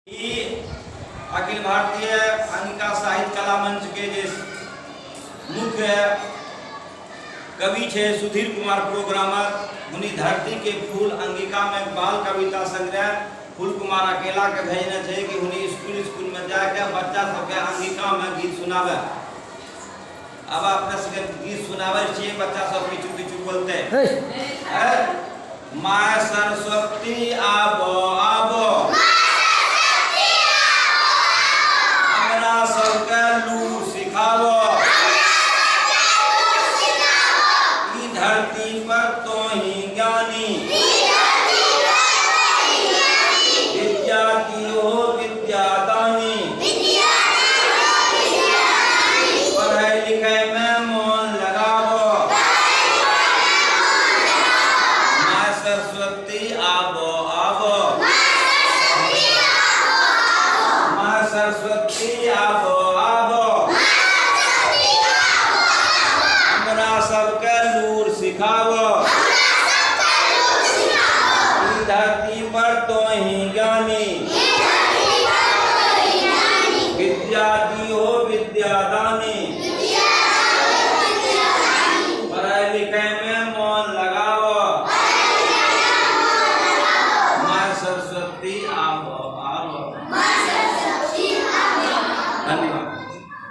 अखिल भारतीय अंगिका साहित्य कला मंच के जे मुख्य कवि छे सुधीर कुमार प्रोग्रामर मुनि धरती के फूल अंगिका में बाल कविता संग्रह फूल कुमार अकेला के भेजने छे कि उन्हीं स्कूल में जाके बच्चा सबके अंगिका में गीत सुनावे। अब अपने सबके गीत सुनावे छे बच्चा सब पिचू पिचू बोलते हैं माय सरस्वती आबो आबो हमरा सबके लूर सिखावो ई धरती पर तो ही ज्ञानी विद्यार्थी हो विद्यादानी पढ़ाई लिखाई में मन लगावो माय सरस्वती आबो आबो माय सरस्वती आबो आबो हमरा सबके लूर सिखावो